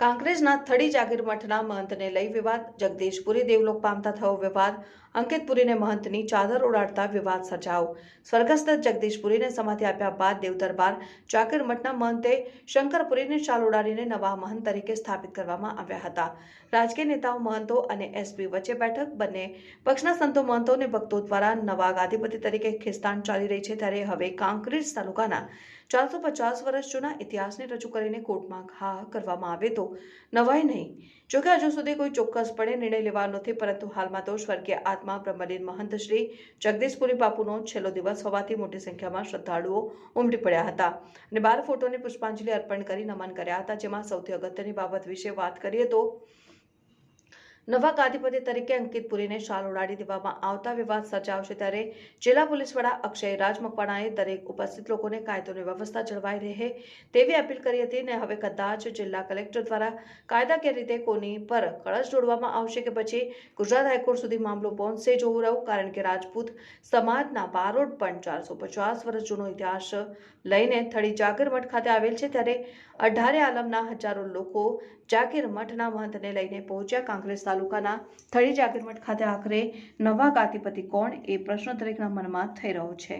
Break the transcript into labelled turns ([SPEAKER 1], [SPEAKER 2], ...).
[SPEAKER 1] કાંકરેજના થડી જાગીર મઠના મહંતને લઈ વિવાદ. જગદીશપુરી દેવલોક પામતા થયો વિવાદ. અંકિતપુરીને મહંતની ચાદર ઉડાડતા વિવાદ સર્જાયો. સ્વર્ગસ્થ જગદીશપુરીને સમાધિ આપ્યા બાદ દેવદરબાર જાગીર મઠના મહંતે શંકરપુરીને શાલ ઉડાડીને નવા મહંત તરીકે સ્થાપિત કરવામાં આવ્યા હતા. રાજકીય નેતાઓ મહંતો અને એસપી વચ્ચે બેઠક. બંને પક્ષના સંતો મહંતો અને ભક્તો દ્વારા નવા ગાદીપતિ તરીકે ખેંચતાણ ચાલી રહી છે. ત્યારે હવે કાંકરેજ તાલુકાના 450 વર્ષ જૂના ઇતિહાસને રજૂ કરીને કોર્ટમાં ઘા કરવામાં આવે તો નવાઈ નહીં. જોકે હજુ સુધી કોઈ ચોક્કસપણે નિર્ણય લેવાનો નથી, પરંતુ હાલમાં તો સ્વર્ગીય આત્મા બ્રહ્મલીન મહંત શ્રી જગદીશપુરી બાપુનો છેલ્લો દિવસ હોવાથી મોટી સંખ્યામાં શ્રદ્ધાળુઓ ઉમટી પડ્યા હતા અને 12 ફોટોને પુષ્પાંજલિ અર્પણ કરી નમન કર્યા હતા. જેમાં સૌથી અગત્યની બાબત વિશે વાત કરીએ તો નવા ગાદીપતિ તરીકે અંકિતપુરીને શાલ ઉડાડી દેવામાં આવતા વિવાદ સર્જાયો છે. ત્યારે જિલ્લા પોલીસ વડા અક્ષયરાજ મકવાણાએ દરેક ઉપસ્થિત લોકોને કાયદો અને વ્યવસ્થા જળવાઈ રહે તેવી અપીલ કરી હતી અને હવે કદાચ જિલ્લા કલેક્ટર દ્વારા કાયદાકીય રીતે કોની પર કળશ જોડવામાં આવશે કે પછી ગુજરાત હાઈકોર્ટ સુધી મામલો પહોંચશે જોવું રહ્યું. કારણ કે રાજપૂત સમાજના બારોટ પણ 450 વર્ષ જૂનો ઇતિહાસ લઈને થડી જાગીર મઠ ખાતે આવેલ છે. ત્યારે અઢારે આલમના હજારો લોકો જાગીર મઠના મહંતને લઈને પહોંચ્યા. કાંકરેજ તાલુકાના થડી જાગીર મઠ ખાતે આખરે નવા ગાદીપતિ કોણ એ પ્રશ્ન દરેકના મનમાં થઈ રહ્યો છે.